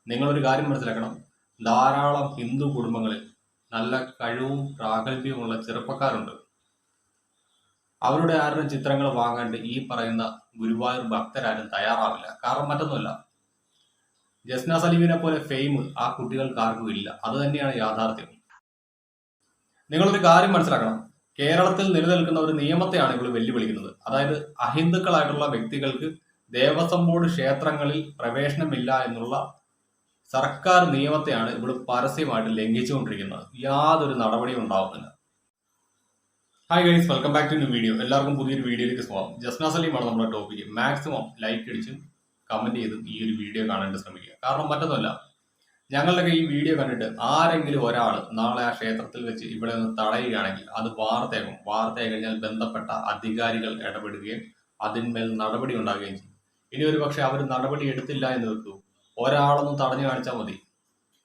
നിങ്ങളൊരു കാര്യം മനസ്സിലാക്കണം. ധാരാളം ഹിന്ദു കുടുംബങ്ങളിൽ നല്ല കഴിവും പ്രാഗൽഭ്യവുമുള്ള ചെറുപ്പക്കാരുണ്ട്. അവരുടെ ആരുടെ ചിത്രങ്ങൾ വാങ്ങാണ്ട് ഈ പറയുന്ന ഗുരുവായൂർ ഭക്തരാരും തയ്യാറാവില്ല. കാരണം മറ്റൊന്നുമല്ല, ജസ്ന സലീമിനെ പോലെ ഫെയിം ആ കുട്ടികൾക്ക് ആർക്കും ഇല്ല. അത് തന്നെയാണ് യാഥാർത്ഥ്യം. നിങ്ങളൊരു കാര്യം മനസ്സിലാക്കണം. കേരളത്തിൽ നിലനിൽക്കുന്ന ഒരു നിയമത്തെയാണ് ഇവൾ വെല്ലുവിളിക്കുന്നത്. അതായത് അഹിന്ദുക്കളായിട്ടുള്ള വ്യക്തികൾക്ക് ദേവസ്വം ബോർഡ് ക്ഷേത്രങ്ങളിൽ പ്രവേശനമില്ല എന്നുള്ള സർക്കാർ നിയമത്തെയാണ് ഇവൾ പരസ്യമായിട്ട് ലംഘിച്ചുകൊണ്ടിരിക്കുന്നത്. യാതൊരു നടപടിയും ഉണ്ടാവുന്നില്ല. Hi guys, welcome back to new video. എല്ലാവർക്കും പുതിയൊരു വീഡിയോയിലേക്ക് സ്വാഗതം. ജസ്ന സലീമാണ് നമ്മുടെ ടോപ്പിക്ക്. മാക്സിമം ലൈക്ക് അടിച്ചും കമന്റ് ചെയ്തും ഈ ഒരു വീഡിയോ കാണാൻ ശ്രമിക്കുക. കാരണം മറ്റൊന്നുമല്ല, ഞങ്ങളുടെയൊക്കെ ഈ വീഡിയോ കണ്ടിട്ട് ആരെങ്കിലും ഒരാൾ നാളെ ആ ക്ഷേത്രത്തിൽ വെച്ച് ഇവിടെ നിന്ന് തടയുകയാണെങ്കിൽ അത് വാർത്തയാകും. വാർത്തയായി കഴിഞ്ഞാൽ ബന്ധപ്പെട്ട അധികാരികൾ ഇടപെടുകയും അതിന്മേൽ നടപടി ഉണ്ടാകുകയും ചെയ്യും. ഇനി ഒരു പക്ഷെ അവർ നടപടി എടുത്തില്ല എന്ന് വെക്കൂ, ഒരാളൊന്ന് തടഞ്ഞു കാണിച്ചാൽ മതി.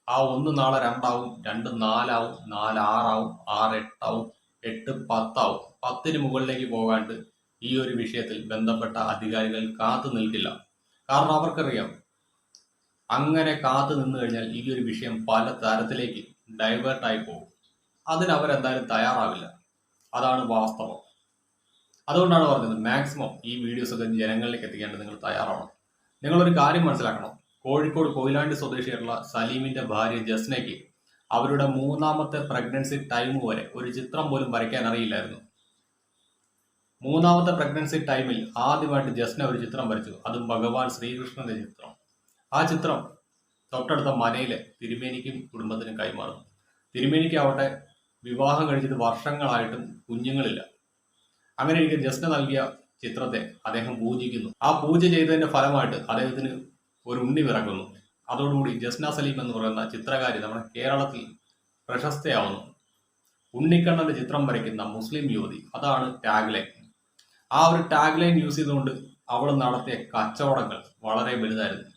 ആ 1 നാളെ 2 ആവും, 2 4 ആവും, 4 6 ആവും, 6 8 ആവും, 8 10 ആവും. 10-ന് മുകളിലേക്ക് പോകാണ്ട് ഈ ഒരു വിഷയത്തിൽ ബന്ധപ്പെട്ട അധികാരികൾ കാത്തു നിൽക്കില്ല. കാരണം അവർക്കറിയാം, അങ്ങനെ കാത്തു നിന്ന് കഴിഞ്ഞാൽ ഈ ഒരു വിഷയം പല തരത്തിലേക്ക് ഡൈവേർട്ടായി പോകും. അതിന് അവരെന്തായാലും തയ്യാറാവില്ല. അതാണ് വാസ്തവം. അതുകൊണ്ടാണ് പറഞ്ഞത്, മാക്സിമം ഈ വീഡിയോസ് ഒക്കെ ജനങ്ങളിലേക്ക് എത്തിക്കേണ്ടത് നിങ്ങൾ തയ്യാറാവണം. നിങ്ങളൊരു കാര്യം മനസ്സിലാക്കണം. കോഴിക്കോട് കൊയിലാണ്ടി സ്വദേശിയായിട്ടുള്ള സലീമിന്റെ ഭാര്യ ജസ്നയ്ക്ക് അവരുടെ 3ാമത്തെ പ്രഗ്നൻസി ടൈം വരെ ഒരു ചിത്രം പോലും വരയ്ക്കാൻ അറിയില്ലായിരുന്നു. 3ാമത്തെ പ്രഗ്നൻസി ടൈമിൽ ആദ്യമായിട്ട് ജസ്ന ഒരു ചിത്രം വരച്ചു. അതും ഭഗവാൻ ശ്രീകൃഷ്ണന്റെ ചിത്രം. ആ ചിത്രം തൊട്ടടുത്ത മനയിലെ തിരുമേനിക്കും കുടുംബത്തിനും കൈമാറുന്നു. തിരുമേനിക്ക് അവിടെ വിവാഹം കഴിച്ചിട്ട് വർഷങ്ങളായിട്ടും കുഞ്ഞുങ്ങളില്ല. അങ്ങനെ എനിക്ക് ജസ്ന നൽകിയ ചിത്രത്തെ അദ്ദേഹം പൂജിക്കുന്നു. ആ പൂജ ചെയ്തതിന്റെ ഫലമായിട്ട് അദ്ദേഹത്തിന് ഒരു ഉണ്ണി പിറക്കുന്നു. അതോടുകൂടി ജസ്ന സലീം എന്ന് പറയുന്ന ചിത്രകാരി നമ്മുടെ കേരളത്തിൽ പ്രശസ്തയാവുന്നു. ഉണ്ണിക്കണ്ണന്റെ ചിത്രം വരയ്ക്കുന്ന മുസ്ലിം യുവതി, അതാണ് ടാഗ് ലൈൻ. ആ ഒരു ടാഗ് ലൈൻ യൂസ് ചെയ്തുകൊണ്ട് അവൾ നടത്തിയ കച്ചവടങ്ങൾ വളരെ വലുതായിരുന്നു.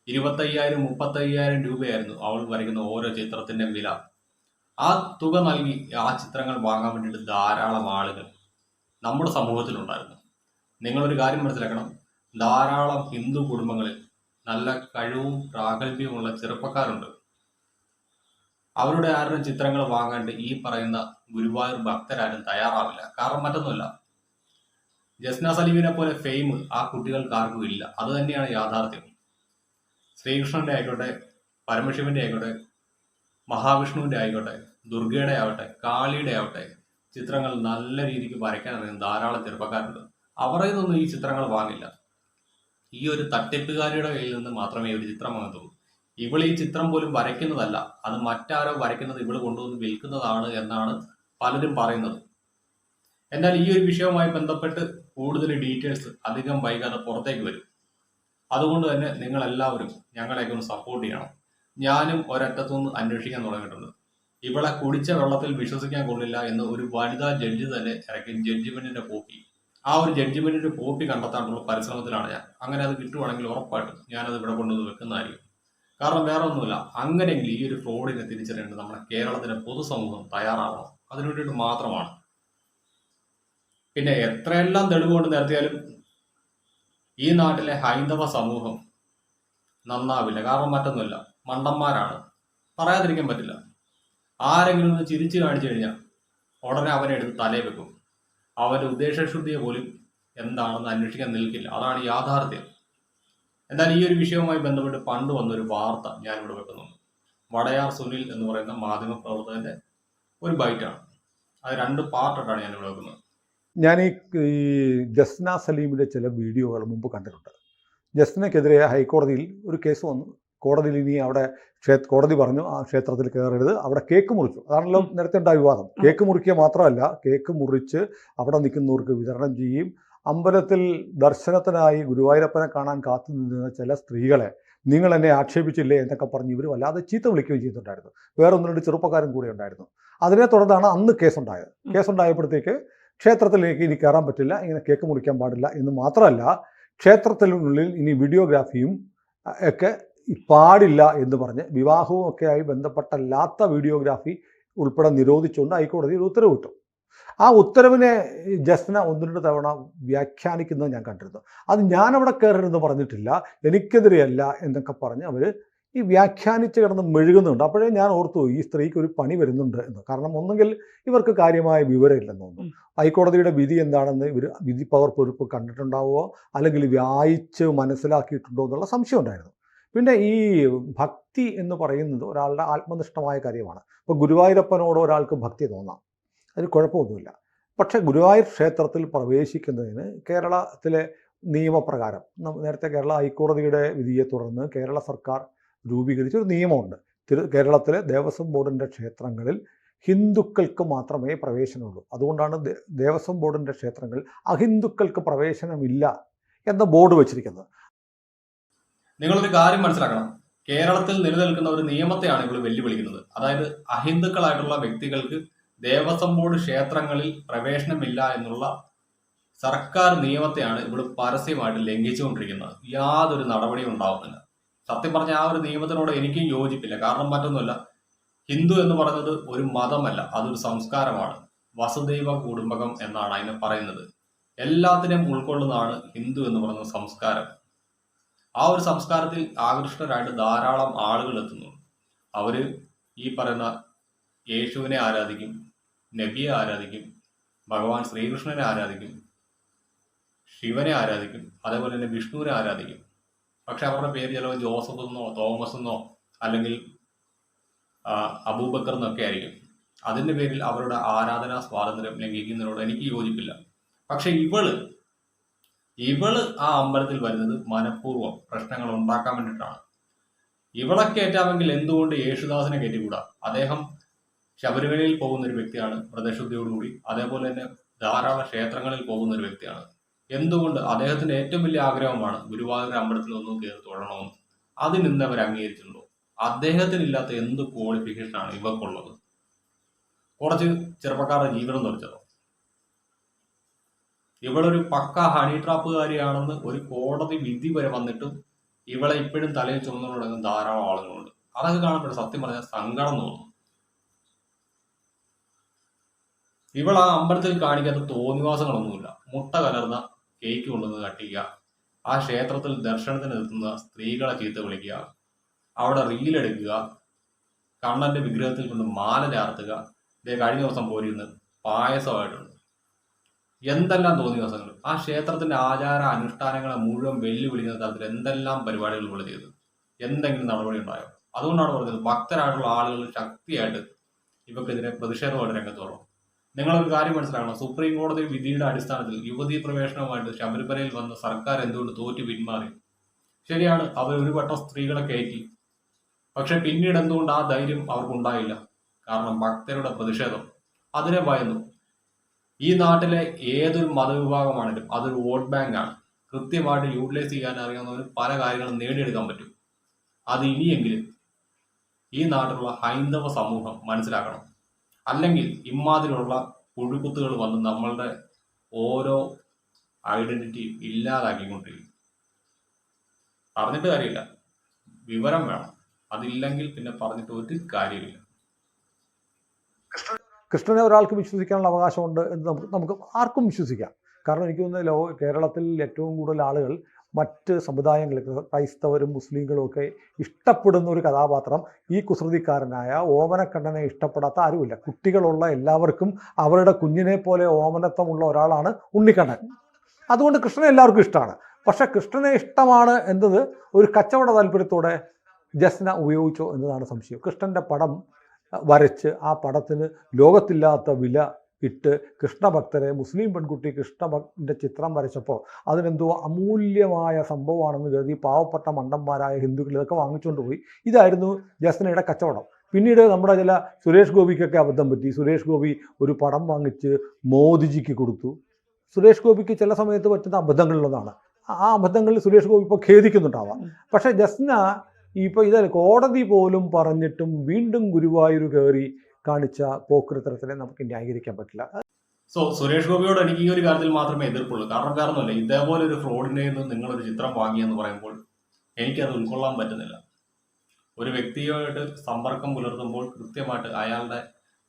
25,000 35,000 രൂപയായിരുന്നു അവൾ വരയ്ക്കുന്ന ഓരോ ചിത്രത്തിന്റെ വില. ആ തുക നൽകി ആ ചിത്രങ്ങൾ വാങ്ങാൻ വേണ്ടിയിട്ട് ധാരാളം ആളുകൾ നമ്മുടെ സമൂഹത്തിലുണ്ടായിരുന്നു. നിങ്ങളൊരു കാര്യം മനസ്സിലാക്കണം. ധാരാളം ഹിന്ദു കുടുംബങ്ങളിൽ നല്ല കഴിവും പ്രാഗൽഭ്യവുമുള്ള ചെറുപ്പക്കാരുണ്ട്. അവരുടെ ആരുടെ ചിത്രങ്ങൾ വാങ്ങാണ്ട് ഈ പറയുന്ന ഗുരുവായൂർ ഭക്തരാരും തയ്യാറാവില്ല. കാരണം മറ്റൊന്നുമല്ല, ജസ്ന സലീമിനെ പോലെ ഫെയിം ആ കുട്ടികൾക്ക് ആർക്കും ഇല്ല. അത് തന്നെയാണ് യാഥാർത്ഥ്യം. ശ്രീകൃഷ്ണന്റെ ആയിക്കോട്ടെ, പരമശിവന്റെ ആയിക്കോട്ടെ, മഹാവിഷ്ണുവിന്റെ ആയിക്കോട്ടെ, ദുർഗയുടെ ആവട്ടെ, കാളിയുടെ ആവട്ടെ, ചിത്രങ്ങൾ നല്ല രീതിക്ക് വരയ്ക്കാൻ അറിയുന്ന ധാരാളം ചെറുപ്പക്കാരുണ്ട്. അവരുടെ നിന്നൊന്നും ഈ ചിത്രങ്ങൾ വാങ്ങില്ല. ഈ ഒരു തട്ടിപ്പുകാരിയുടെ കയ്യിൽ നിന്ന് മാത്രമേ ഒരു ചിത്രം വാങ്ങത്തുള്ളൂ. ഇവൾ ഈ ചിത്രം പോലും വരയ്ക്കുന്നതല്ല, അത് മറ്റാരോ വരയ്ക്കുന്നത് ഇവൾ കൊണ്ടുവന്ന് വിൽക്കുന്നതാണ് എന്നാണ് പലരും പറയുന്നത്. എന്നാൽ ഈ ഒരു വിഷയവുമായി ബന്ധപ്പെട്ട് കൂടുതൽ ഡീറ്റെയിൽസ് അധികം വൈകാതെ പുറത്തേക്ക് വരും. അതുകൊണ്ട് തന്നെ നിങ്ങൾ എല്ലാവരും ഞങ്ങളെയൊക്കെ ഒന്ന് സപ്പോർട്ട് ചെയ്യണം. ഞാനും ഒരറ്റത്തുനിന്ന് അന്വേഷിക്കാൻ തുടങ്ങിയിട്ടുണ്ട്. ഇവളെ കുടിച്ച വെള്ളത്തിൽ വിശ്വസിക്കാൻ കൊള്ളില്ല എന്ന് ഒരു വനിതാ ജഡ്ജി തന്നെ ഇറക്കി ജഡ്ജിമെന്റിന്റെ കോപ്പി. ആ ഒരു ജഡ്ജിമെന്റിന്റെ കോപ്പി കണ്ടെത്താനുള്ള പരിശ്രമത്തിലാണ് ഞാൻ. അങ്ങനെ അത് കിട്ടുവാണെങ്കിൽ ഉറപ്പായിട്ടും ഞാനത് ഇവിടെ കൊണ്ടുവന്ന് വെക്കുന്നതായിരിക്കും. കാരണം വേറെ ഒന്നുമില്ല, അങ്ങനെയെങ്കിൽ ഈ ഒരു ഫ്രോഡിനെ തിരിച്ചറിയേണ്ടത് നമ്മുടെ കേരളത്തിലെ പൊതുസമൂഹം തയ്യാറാവണം. അതിനു വേണ്ടിയിട്ട് മാത്രമാണ്. പിന്നെ എത്രയെല്ലാം തെളിവുകൊണ്ട് നിരത്തിയാലും ഈ നാട്ടിലെ ഹൈന്ദവ സമൂഹം നന്നാവില്ല. കാരണം മറ്റൊന്നുമില്ല, മണ്ടന്മാരാണ്. പറയാതിരിക്കാൻ പറ്റില്ല. ആരെങ്കിലും ഒന്ന് ചിരിച്ചു കാണിച്ചു കഴിഞ്ഞാൽ ഉടനെ അവനെ എടുത്ത് തലയിൽ വെക്കും. അവന്റെ ഉദ്ദേശശുദ്ധിയെ പോലും എന്താണെന്ന് അന്വേഷിക്കാൻ നിൽക്കില്ല. അതാണ് യാഥാർത്ഥ്യം. എന്നാൽ ഈ ഒരു വിഷയവുമായി ബന്ധപ്പെട്ട് പണ്ട് വന്നൊരു വാർത്ത ഞാനിവിടെ വെക്കുന്നുണ്ട്. വടയാർ സുനിൽ എന്ന് പറയുന്ന മാധ്യമ പ്രവർത്തകന്റെ ഒരു ബൈറ്റാണ്. അത് 2 പാർട്ടായിട്ടാണ് ഞാനിവിടെ വെക്കുന്നത്. ഞാൻ ഈ ജസ്ന സലീമിൻ്റെ ചില വീഡിയോകൾ മുമ്പ് കണ്ടിട്ടുണ്ട്. ജസ്നയ്ക്കെതിരെ ഹൈക്കോടതിയിൽ ഒരു കേസ് വന്നു. കോടതിയിൽ ഇനി അവിടെ കോടതി പറഞ്ഞു ആ ക്ഷേത്രത്തിൽ കയറരുത്, അവിടെ കേക്ക് മുറിച്ചു. അതാണല്ലോ നേരത്തെ ഉണ്ടായ വിവാദം. കേക്ക് മുറിക്കുക മാത്രമല്ല, കേക്ക് മുറിച്ച് അവിടെ നിൽക്കുന്നവർക്ക് വിതരണം ചെയ്യും. അമ്പലത്തിൽ ദർശനത്തിനായി ഗുരുവായൂരപ്പനെ കാണാൻ കാത്തു നിന്ന ചില സ്ത്രീകളെ നിങ്ങൾ എന്നെ ആക്ഷേപിച്ചില്ലേ എന്നൊക്കെ പറഞ്ഞ് ഇവർ വല്ലാതെ ചീത്ത വിളിക്കുകയും ചെയ്തിട്ടുണ്ടായിരുന്നു. വേറെ 1-2 ചെറുപ്പക്കാരും കൂടെ ഉണ്ടായിരുന്നു. അതിനെ തുടർന്നാണ് അന്ന് കേസുണ്ടായത്. കേസുണ്ടായപ്പോഴത്തേക്ക് ക്ഷേത്രത്തിലേക്ക് ഇനി കയറാൻ പറ്റില്ല, ഇങ്ങനെ കേക്ക് മുറിക്കാൻ പാടില്ല എന്ന് മാത്രമല്ല, ക്ഷേത്രത്തിനുള്ളിൽ ഇനി വീഡിയോഗ്രാഫിയും ഒക്കെ പാടില്ല എന്ന് പറഞ്ഞ് വിവാഹവും ഒക്കെയായി ബന്ധപ്പെട്ടല്ലാത്ത വീഡിയോഗ്രാഫി ഉൾപ്പെടെ നിരോധിച്ചുകൊണ്ട് ഹൈക്കോടതി ഒരു ഉത്തരവിട്ടു. ആ ഉത്തരവിനെ ജസ്ന 1-2 തവണ വ്യാഖ്യാനിക്കുന്നത് ഞാൻ കണ്ടിരുന്നു. അത് ഞാനവിടെ കയറരുതെന്ന് പറഞ്ഞിട്ടില്ല, എനിക്കെതിരെയല്ല എന്നൊക്കെ പറഞ്ഞ് അവർ ഈ വ്യാഖ്യാനിച്ച് കിടന്ന് മെഴുകുന്നുണ്ട്. അപ്പോഴേ ഞാൻ ഓർത്തു ഈ സ്ത്രീക്ക് ഒരു പണി വരുന്നുണ്ട് എന്ന്. കാരണം ഒന്നുകിൽ ഇവർക്ക് കാര്യമായ വിവരമില്ലെന്ന് തോന്നുന്നു. ഹൈക്കോടതിയുടെ വിധി എന്താണെന്ന് ഇവർ വിധി പകർപ്പൊഴുപ്പ് കണ്ടിട്ടുണ്ടാവുമോ അല്ലെങ്കിൽ വായിച്ച് മനസ്സിലാക്കിയിട്ടുണ്ടോ എന്നുള്ള സംശയം ഉണ്ടായിരുന്നു. പിന്നെ ഈ ഭക്തി എന്ന് പറയുന്നത് ഒരാളുടെ ആത്മനിഷ്ഠമായ കാര്യമാണ്. ഇപ്പോൾ ഗുരുവായൂരപ്പനോട് ഒരാൾക്ക് ഭക്തി തോന്നാം, അതിന് കുഴപ്പമൊന്നുമില്ല. പക്ഷേ ഗുരുവായൂർ ക്ഷേത്രത്തിൽ പ്രവേശിക്കുന്നതിന് കേരളത്തിലെ നിയമപ്രകാരം നേരത്തെ കേരള ഹൈക്കോടതിയുടെ വിധിയെ തുടർന്ന് കേരള സർക്കാർ രൂപീകരിച്ച ഒരു നിയമമുണ്ട്. കേരളത്തിലെ ദേവസ്വം ബോർഡിൻ്റെ ക്ഷേത്രങ്ങളിൽ ഹിന്ദുക്കൾക്ക് മാത്രമേ പ്രവേശനമുള്ളൂ. അതുകൊണ്ടാണ് ദേവസ്വം ബോർഡിൻ്റെ ക്ഷേത്രങ്ങളിൽ അഹിന്ദുക്കൾക്ക് പ്രവേശനമില്ല എന്ന ബോർഡ് വെച്ചിരിക്കുന്നത്. നിങ്ങളൊരു കാര്യം മനസ്സിലാക്കണം. കേരളത്തിൽ നിലനിൽക്കുന്ന ഒരു നിയമത്തെയാണ് ഇവർ വെല്ലുവിളിക്കുന്നത്. അതായത് അഹിന്ദുക്കളായിട്ടുള്ള വ്യക്തികൾക്ക് ദേവസ്വം ബോർഡ് ക്ഷേത്രങ്ങളിൽ പ്രവേശനമില്ല എന്നുള്ള സർക്കാർ നിയമത്തെയാണ് ഇവിടെ പരസ്യമായിട്ട് ലംഘിച്ചുകൊണ്ടിരിക്കുന്നത്. യാതൊരു നടപടിയും ഉണ്ടാവുന്നില്ല. സത്യം പറഞ്ഞ ആ ഒരു നിയമത്തിനോട് എനിക്കും യോജിപ്പില്ല. കാരണം മറ്റൊന്നുമല്ല, ഹിന്ദു എന്ന് പറയുന്നത് ഒരു മതമല്ല, അതൊരു സംസ്കാരമാണ്. വസുദൈവ കുടുംബകം എന്നാണ് അതിനെ പറയുന്നത്. എല്ലാത്തിനെയും ഉൾക്കൊള്ളുന്നതാണ് ഹിന്ദു എന്ന് പറയുന്ന സംസ്കാരം. ആ ഒരു സംസ്കാരത്തിൽ ആകൃഷ്ടരായിട്ട് ധാരാളം ആളുകൾ എത്തുന്നു. അവര് ഈ പറയുന്ന യേശുവിനെ ആരാധിക്കും, നബിയെ ആരാധിക്കും, ഭഗവാൻ ശ്രീകൃഷ്ണനെ ആരാധിക്കും, ശിവനെ ആരാധിക്കും, അതേപോലെ തന്നെ വിഷ്ണുവിനെ ആരാധിക്കും. പക്ഷെ അവരുടെ പേര് ചിലപ്പോൾ ജോസഫ് എന്നോ തോമസ് എന്നോ അല്ലെങ്കിൽ അബൂബക്കർ എന്നൊക്കെ ആയിരിക്കും. അതിൻ്റെ പേരിൽ അവരുടെ ആരാധനാ സ്വാതന്ത്ര്യം ലംഘിക്കുന്നതിനോട് എനിക്ക് യോജിപ്പില്ല. പക്ഷെ ഇവള് ആ അമ്പലത്തിൽ വരുന്നത് മനഃപൂർവ്വം പ്രശ്നങ്ങൾ ഉണ്ടാക്കാൻ വേണ്ടിയിട്ടാണ്. ഇവളെ കയറ്റാമെങ്കിൽ എന്തുകൊണ്ട് യേശുദാസിനെ കയറ്റിക്കൂടാ? അദ്ദേഹം ശബരിമലയിൽ പോകുന്ന ഒരു വ്യക്തിയാണ് വ്രതശുദ്ധിയോടുകൂടി. അതേപോലെ തന്നെ ധാരാളം ക്ഷേത്രങ്ങളിൽ പോകുന്ന ഒരു വ്യക്തിയാണ്. എന്തുകൊണ്ട്? അദ്ദേഹത്തിന്റെ ഏറ്റവും വലിയ ആഗ്രഹമാണ് ഗുരുവായൂർ അമ്പലത്തിൽ ഒന്നും കയറി തൊഴണമെന്ന്. അതിനിന്ന് അവർ അംഗീകരിച്ചിട്ടുണ്ടോ? അദ്ദേഹത്തിനില്ലാത്ത എന്ത് ക്വാളിഫിക്കേഷനാണ് ഇവർക്കുള്ളത്? കുറച്ച് ചെറുപ്പക്കാരുടെ ജീവിതം തുറച്ചതോ? ഇവളൊരു പക്ക ഹണി ട്രാപ്പുകാരിയാണെന്ന് ഒരു കോടതി വിധി വരെ വന്നിട്ടും ഇവളെ ഇപ്പോഴും തലയിൽ ചുമന്നു തുടങ്ങുന്ന ധാരാളം ആളുകളുണ്ട്. അതൊക്കെ കാണുമ്പോൾ സത്യം പറഞ്ഞാൽ സങ്കടം തോന്നും. ഇവൾ ആ അമ്പലത്തിൽ കാണിക്കാത്ത തോന്നിവാസങ്ങളൊന്നുമില്ല. മുട്ട കലർന്ന കേക്ക് കൊണ്ടുവന്ന് കട്ടിക്കുക, ആ ക്ഷേത്രത്തിൽ ദർശനത്തിന് എത്തുന്ന സ്ത്രീകളെ ചീത്ത വിളിക്കുക, അവിടെ റീലെടുക്കുക, കണ്ണന്റെ വിഗ്രഹത്തിൽ കൊണ്ട് മാല ചാർത്തുക. കഴിഞ്ഞ ദിവസം പോയിരുന്ന് പായസമായിട്ടുണ്ട്. എന്തെല്ലാം തോന്നിവാസങ്ങൾ! ആ ക്ഷേത്രത്തിന്റെ ആചാര അനുഷ്ഠാനങ്ങളെ മുഴുവൻ വെല്ലുവിളിക്കുന്ന തരത്തിൽ എന്തെല്ലാം പരിപാടികൾ ഇവിടെ ചെയ്തു. എന്തെങ്കിലും നടപടി ഉണ്ടായോ? അതുകൊണ്ടാണ് പറഞ്ഞത് ഭക്തരായിട്ടുള്ള ആളുകൾ ശക്തിയായിട്ട് ഇവക്കെതിരെ പ്രതിഷേധമായിട്ട് രംഗത്ത് വരണം. നിങ്ങളൊരു കാര്യം മനസ്സിലാക്കണം. സുപ്രീം കോടതി വിധിയുടെ അടിസ്ഥാനത്തിൽ യുവതീ പ്രവേശനവുമായിട്ട് ശബരിമലയിൽ വന്ന സർക്കാർ എന്തുകൊണ്ട് തോറ്റു പിന്മാറി? ശരിയാണ്, അവർ ഒരു വട്ടം സ്ത്രീകളെ കയറ്റി. പക്ഷെ പിന്നീട് എന്തുകൊണ്ട് ആ ധൈര്യം അവർക്കുണ്ടായില്ല? കാരണം ഭക്തരുടെ പ്രതിഷേധം. അതിനെ ഭയന്നു. ഈ നാട്ടിലെ ഏതൊരു മതവിഭാഗമാണെങ്കിലും അതൊരു വോട്ട് ബാങ്ക് ആണ്. കൃത്യമായിട്ട് യൂട്ടിലൈസ് ചെയ്യാൻ അറിയാവുന്നവന് പല കാര്യങ്ങളും നേടിയെടുക്കാൻ പറ്റും. അത് ഇനിയെങ്കിലും ഈ നാട്ടിലുള്ള ഹൈന്ദവ സമൂഹം മനസ്സിലാക്കണം. അല്ലെങ്കിൽ ഇമാതിരിയുള്ള പുഴുക്കുത്തുകൾ വന്ന് നമ്മളുടെ ഓരോ ഐഡന്റിറ്റിയും ഇല്ലാതാക്കിക്കൊണ്ടിരിക്കും. പറഞ്ഞിട്ട് കാര്യമില്ല, വിവരം വേണം. അതില്ലെങ്കിൽ പിന്നെ പറഞ്ഞിട്ട് ഒരു കാര്യമില്ല. കൃഷ്ണനെ ഒരാൾക്ക് വിശ്വസിക്കാനുള്ള അവകാശമുണ്ട് എന്ന് നമുക്ക് ആർക്കും വിശ്വസിക്കാം. കാരണം എനിക്ക് തോന്നുന്നു കേരളത്തിൽ ഏറ്റവും കൂടുതൽ ആളുകൾ മറ്റ് സമുദായങ്ങളിൽ ക്രൈസ്തവരും മുസ്ലിങ്ങളും ഒക്കെ ഇഷ്ടപ്പെടുന്ന ഒരു കഥാപാത്രം ഈ കുസൃതിക്കാരനായ ഓമനക്കണ്ണനെ ഇഷ്ടപ്പെടാത്ത ആരുമില്ല. കുട്ടികളുള്ള എല്ലാവർക്കും അവരുടെ കുഞ്ഞിനെ പോലെ ഓമനത്വമുള്ള ഒരാളാണ് ഉണ്ണിക്കണ്ണൻ. അതുകൊണ്ട് കൃഷ്ണനെ എല്ലാവർക്കും ഇഷ്ടമാണ്. പക്ഷെ കൃഷ്ണനെ ഇഷ്ടമാണ് എന്നത് ഒരു കച്ചവട താല്പര്യത്തോടെ ജസ്ന ഉപയോഗിച്ചോ എന്നതാണ് സംശയം. കൃഷ്ണൻ്റെ പടം വരച്ച് ആ പടത്തിന് ലോകത്തില്ലാത്ത വില ഇട്ട് കൃഷ്ണഭക്തരെ, മുസ്ലിം പെൺകുട്ടി കൃഷ്ണൻ്റെ ചിത്രം വരച്ചപ്പോൾ അതിനെന്തോ അമൂല്യമായ സംഭവമാണെന്ന് കരുതി പാവപ്പെട്ട മണ്ടന്മാരായ ഹിന്ദുക്കൾ ഇതൊക്കെ വാങ്ങിച്ചുകൊണ്ട് പോയി. ഇതായിരുന്നു ജസ്നയുടെ കച്ചവടം. പിന്നീട് നമ്മുടെ ചില സുരേഷ് ഗോപിക്കൊക്കെ അബദ്ധം പറ്റി. സുരേഷ് ഗോപി ഒരു പടം വാങ്ങിച്ച് മോദിജിക്ക് കൊടുത്തു. സുരേഷ് ഗോപിക്ക് ചില സമയത്ത് പറ്റുന്ന അബദ്ധങ്ങളിലൊന്നാണ്. ആ അബദ്ധങ്ങളിൽ സുരേഷ് ഗോപി ഇപ്പോൾ ഖേദിക്കുന്നുണ്ടാവാം. പക്ഷേ ജസ്ന ഇപ്പോൾ ഇതല്ല, കോടതി പോലും പറഞ്ഞിട്ടും വീണ്ടും ഗുരുവായൂർ കയറി കാണിച്ച പോക്കൃത്തരത്തിനെ നമുക്ക് ന്യായീകരിക്കാൻ പറ്റില്ല. സുരേഷ് ഗോപിയോട് എനിക്ക് ഈ ഒരു കാര്യത്തിൽ മാത്രമേ എതിർപ്പുള്ളൂ. കാരണം കാരണമല്ല, ഇതേപോലെ ഒരു ഫ്രോഡിനെ നിങ്ങളൊരു ചിത്രം വാങ്ങിയെന്ന് പറയുമ്പോൾ എനിക്കത് ഉൾക്കൊള്ളാൻ പറ്റുന്നില്ല. ഒരു വ്യക്തിയുമായിട്ട് സമ്പർക്കം പുലർത്തുമ്പോൾ കൃത്യമായിട്ട് അയാളുടെ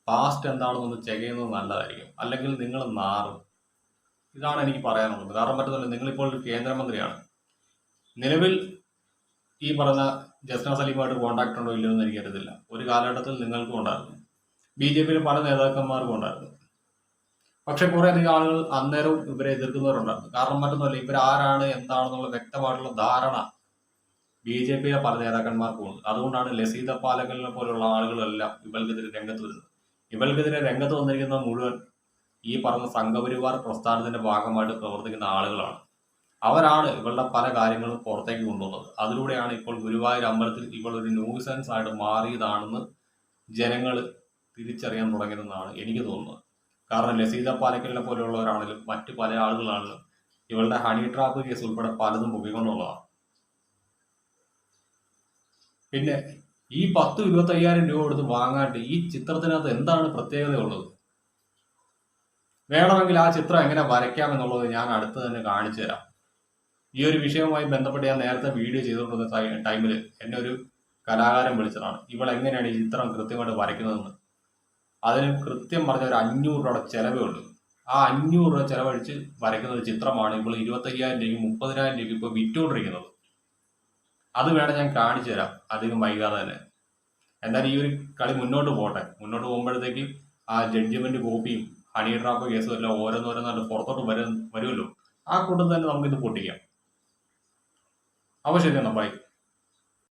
പാസ്റ്റ് എന്താണെന്നൊന്ന് ചെക്ക് ചെയ്യുന്നത് നല്ലതായിരിക്കും. അല്ലെങ്കിൽ നിങ്ങൾ നാറും. ഇതാണ് എനിക്ക് പറയാനുള്ളത്. കാരണം പറ്റുന്നില്ല, നിങ്ങളിപ്പോൾ ഒരു കേന്ദ്രമന്ത്രിയാണ്. നിലവിൽ ഈ പറഞ്ഞ ജസ്ന സലീമായിട്ട് കോണ്ടാക്ട് ഉണ്ടോ ഇല്ലയോ എന്ന് എനിക്കറിയത്തില്ല. ഒരു കാലഘട്ടത്തിൽ നിങ്ങൾക്കും ഉണ്ടായിരുന്നു, BJPയിലെ പല നേതാക്കന്മാർക്കും ഉണ്ടായിരുന്നു. പക്ഷെ കുറെ അധികം ആളുകൾ അന്നേരവും ഇവരെ എതിർക്കുന്നവരുണ്ടായിരുന്നു. കാരണം മറ്റൊന്നുമല്ല, ഇവരാരാണ് എന്താണെന്നുള്ള വ്യക്തമായിട്ടുള്ള ധാരണ BJPയിലെ പല നേതാക്കന്മാർക്കും ഉണ്ട്. അതുകൊണ്ടാണ് ലസീത പാലക്കലിനെ പോലുള്ള ആളുകളെല്ലാം ഇവൾക്കെതിരെ രംഗത്ത് വരുന്നത്. ഇവൾക്കെതിരെ രംഗത്ത് വന്നിരിക്കുന്ന മുഴുവൻ ഈ പറഞ്ഞ സംഘപരിവാർ പ്രസ്ഥാനത്തിന്റെ ഭാഗമായിട്ട് പ്രവർത്തിക്കുന്ന ആളുകളാണ്. അവരാണ് ഇവളുടെ പല കാര്യങ്ങളും പുറത്തേക്ക് കൊണ്ടുവന്നത്. അതിലൂടെയാണ് ഇപ്പോൾ ഗുരുവായൂർ അമ്പലത്തിൽ ഇവൾ ഒരു ന്യൂസൻസ് ആയിട്ട് മാറിയതാണെന്ന് ജനങ്ങൾ തിരിച്ചറിയാൻ തുടങ്ങിയതെന്നാണ് എനിക്ക് തോന്നുന്നത്. കാരണം ലസീത പാലക്കലിനെ പോലെയുള്ളവരാണെങ്കിലും മറ്റു പല ആളുകളാണെങ്കിലും ഇവളുടെ ഹണി ട്രാപ്പ് കേസ് ഉൾപ്പെടെ പലതും പൊക്കിക്കൊണ്ടുള്ളതാണ്. പിന്നെ ഈ 10-25,000 രൂപ കൊടുത്ത് വാങ്ങാണ്ട് ഈ ചിത്രത്തിനകത്ത് എന്താണ് പ്രത്യേകത ഉള്ളത്? വേണമെങ്കിൽ ആ ചിത്രം എങ്ങനെ വരയ്ക്കാം എന്നുള്ളത് ഞാൻ അടുത്ത് തന്നെ കാണിച്ചു തരാം. ഈ ഒരു വിഷയവുമായി ബന്ധപ്പെട്ട് ഞാൻ നേരത്തെ വീഡിയോ ചെയ്തുകൊണ്ടിരുന്ന ടൈമിൽ എന്നെ ഒരു കലാകാരൻ വിളിച്ചതാണ്. ഇവൾ എങ്ങനെയാണ് ഈ ചിത്രം കൃത്യമായിട്ട് വരയ്ക്കുന്നതെന്ന്. അതിന് കൃത്യം പറഞ്ഞ ഒരു 500 രൂപയുടെ ചിലവേ ഉള്ളൂ. ആ 500 രൂപ ചിലവഴിച്ച് വരയ്ക്കുന്ന ഒരു ചിത്രമാണ് ഇപ്പോൾ 25,000 രൂപയ്ക്ക് 30,000 രൂപയ്ക്ക് ഇപ്പോൾ വിറ്റുകൊണ്ടിരിക്കുന്നത്. അത് വേണം ഞാൻ കാണിച്ചു തരാം അധികം വൈകാതെ തന്നെ. എന്തായാലും ഈ ഒരു കളി മുന്നോട്ട് പോട്ടെ. മുന്നോട്ട് പോകുമ്പോഴത്തേക്ക് ആ ജഡ്ജ്മെന്റ് കോപ്പിയും ഹണി ട്രാപ്പ് കേസും എല്ലാം ഓരോന്നോരോന്നായിട്ട് പുറത്തോട്ട് വരുമല്ലോ. ആ കൂട്ടത്തിൽ തന്നെ നമുക്കിത് പൊട്ടിക്കാം. അപ്പോൾ ശരി എന്നാ, ബൈ.